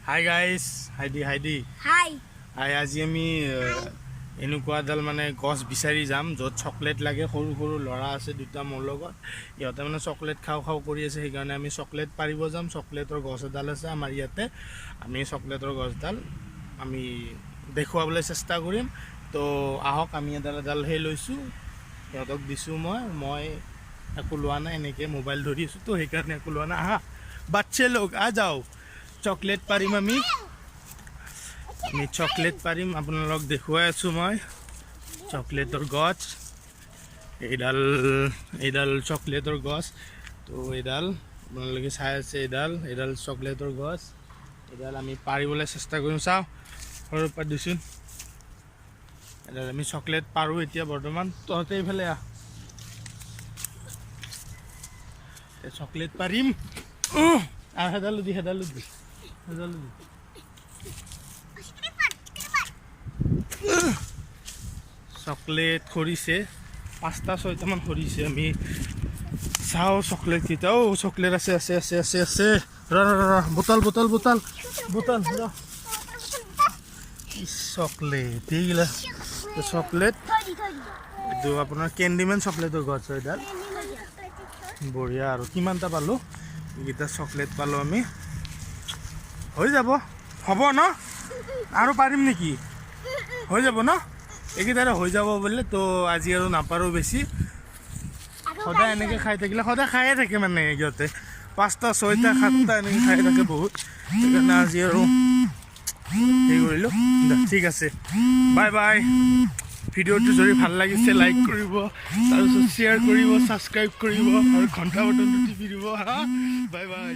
Hi guys, Heidi. Hi. আজি আমি এনেকুৱা এডাল মানে গছ বিচাৰি যাম য'ত চকলেট লাগে। সৰু সৰু ল'ৰা আছে দুটা মোৰ লগত, ইহঁতে মানে চকলেট খাওঁ কৰি আছে, সেইকাৰণে আমি চকলেট পাৰিব যাম। চকলেটৰ গছ এডাল আছে আমাৰ ইয়াতে, আমি চকলেটৰ গছডাল আমি দেখুৱাবলৈ চেষ্টা কৰিম। তো আহক, আমি এডাল সেই লৈছোঁ, সিহঁতক দিছোঁ। মই একো লোৱা নাই, এনেকৈ মোবাইল ধৰি আছোঁ, তো সেইকাৰণে একো লোৱা নাই। আহা বাচ্চে লোক আ যাও, চকলেট পাৰিম আমি চকলেট পাৰিম। আপোনালোক দেখুৱাই আছোঁ মই চকলেটৰ গছ। এইডাল চকলেটৰ গছ। তো এইডাল আপোনালোকে চাই আছে, এইডাল চকলেটৰ গছ। এইডাল আমি পাৰিবলৈ চেষ্টা কৰিম। চাওঁ সৰুৰ পৰা দিছোন, এইডাল আমি চকলেট পাৰোঁ এতিয়া বৰ্তমান। তহঁতে এইফালে আহ, চকলেট পাৰিম। সেডালো দি চকলেট সৰিছে, 5-6টামান সৰিছে। আমি চাওঁ চকলেট কেইটা। চকলেট আছে। বোতল চকলেট, এইগিলা চকলেট। এইটো আপোনাৰ কেণ্ডিমেন চকলেটৰ গছ হয় এইডাল। বঢ়িয়া। আৰু কিমানটা পালোঁ, এইকেইটা চকলেট পালোঁ আমি। হৈ যাব, হ'ব ন? আৰু পাৰিম নেকি? হৈ যাব ন? এইকেইটাৰে হৈ যাব বোলে। তো আজি আৰু নাপাৰোঁ বেছি। সদায় এনেকৈ খাই থাকিলে, সদায় খায়ে থাকে মানে সিহঁতে 5টা 6টা 7টা এনেকৈ খাই থাকে বহুত। সেইকাৰণে আজি আৰু হেৰি কৰিলোঁ। ঠিক আছে, বাই। ভিডিঅ'টো যদি ভাল লাগিছে লাইক কৰিব, তাৰপিছত শ্বেয়াৰ কৰিব, ছাবস্ক্ৰাইব কৰিব আৰু ঘণ্টা বটনটো টিপি দিব। বাই।